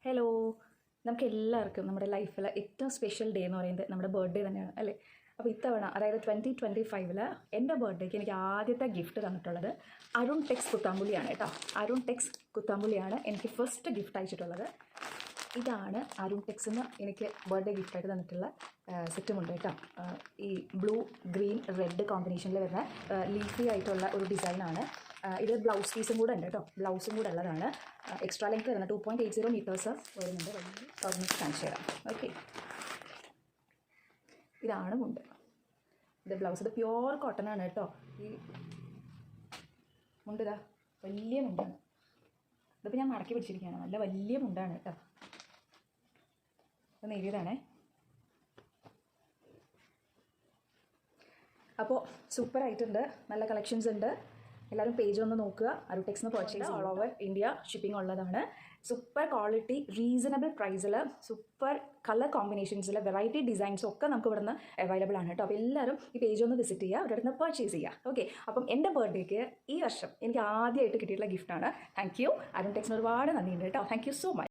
Hello, നമുക്ക് എല്ലാവർക്കും നമ്മുടെ ലൈഫിൽ ഏറ്റവും സ്പെഷ്യൽ ഡേ എന്ന് പറയുന്നത് നമ്മുടെ ബർത്ത്ഡേ തന്നെയാണ് അല്ലേ. അപ്പോൾ ഇത്തവണ അതായത് 2025 എൻ്റെ ബർത്ത്ഡേക്ക് എനിക്ക് ആദ്യത്തെ ഗിഫ്റ്റ് തന്നിട്ടുള്ളത് അരുൺ ടെക്സ് കുത്താമ്പുള്ളിയാണ് കേട്ടോ. അരുൺ ടെക്സ് കുത്താമ്പുള്ളിയാണ് എനിക്ക് ഫസ്റ്റ് ഗിഫ്റ്റ് അയച്ചിട്ടുള്ളത്. ഇതാണ് അരുൺ ടെക്സിന്ന് എനിക്ക് ബർത്ത്ഡേ ഗിഫ്റ്റായിട്ട് തന്നിട്ടുള്ള സെറ്റുമുണ്ട് കേട്ടോ. ഈ ബ്ലൂ ഗ്രീൻ റെഡ് കോമ്പിനേഷനിൽ വരുന്ന ലീഫി ആയിട്ടുള്ള ഒരു ഡിസൈനാണ്. ഇത് ബ്ലൗസ് പീസും കൂടെ ഉണ്ട് കേട്ടോ. ബ്ലൗസും കൂടെ ഉള്ളതാണ്. എക്സ്ട്രാ ലെങ്ത് വരുന്നത് 2.80 മീറ്റേഴ്സ് വരുന്നുണ്ട്. ഓർഗനൈസ് കാണിച്ചു തരാം. ഓക്കെ, ഇതാണ് മുണ്ട്. ഇത് ബ്ലൗസ്. ഇത് പ്യുവർ കോട്ടൺ ആണ് കേട്ടോ. ഈ മുണ്ട് ഇതാ വലിയ മുണ്ടാണ്. ഇതിപ്പോൾ ഞാൻ മടക്കി പിടിച്ചിരിക്കുകയാണ്. നല്ല വലിയ മുണ്ടാണ് കേട്ടോ. അത് നേരിയതാണേ. അപ്പോൾ സൂപ്പറായിട്ടുണ്ട്. നല്ല കളക്ഷൻസ് ഉണ്ട്. എല്ലാവരും പേജ് ഒന്ന് നോക്കുക. അരുൺ ടെക്സിന് purchase all over India shipping ഉള്ളതാണ്. സൂപ്പർ ക്വാളിറ്റി, റീസണബിൾ പ്രൈസിൽ, സൂപ്പർ കളർ കോമ്പിനേഷൻസിൽ, വെറൈറ്റി ഡിസൈൻസും ഒക്കെ നമുക്ക് ഇവിടുന്ന് അവൈലബിൾ ആണ് കേട്ടോ. അപ്പോൾ എല്ലാവരും ഈ പേജ് ഒന്ന് വിസിറ്റ് ചെയ്യുക, അവരുടെ അടുത്ത് പർച്ചേസ് ചെയ്യുക. ഓക്കെ, അപ്പം എൻ്റെ ബർത്ത്ഡേക്ക് ഈ വർഷം എനിക്ക് ആദ്യമായിട്ട് കിട്ടിയിട്ടുള്ള ഗിഫ്റ്റാണ്. Thank you. അരുൺ ടെക്സിന് ഒരുപാട് നന്ദിയുണ്ട് കേട്ടോ. Thank you so much.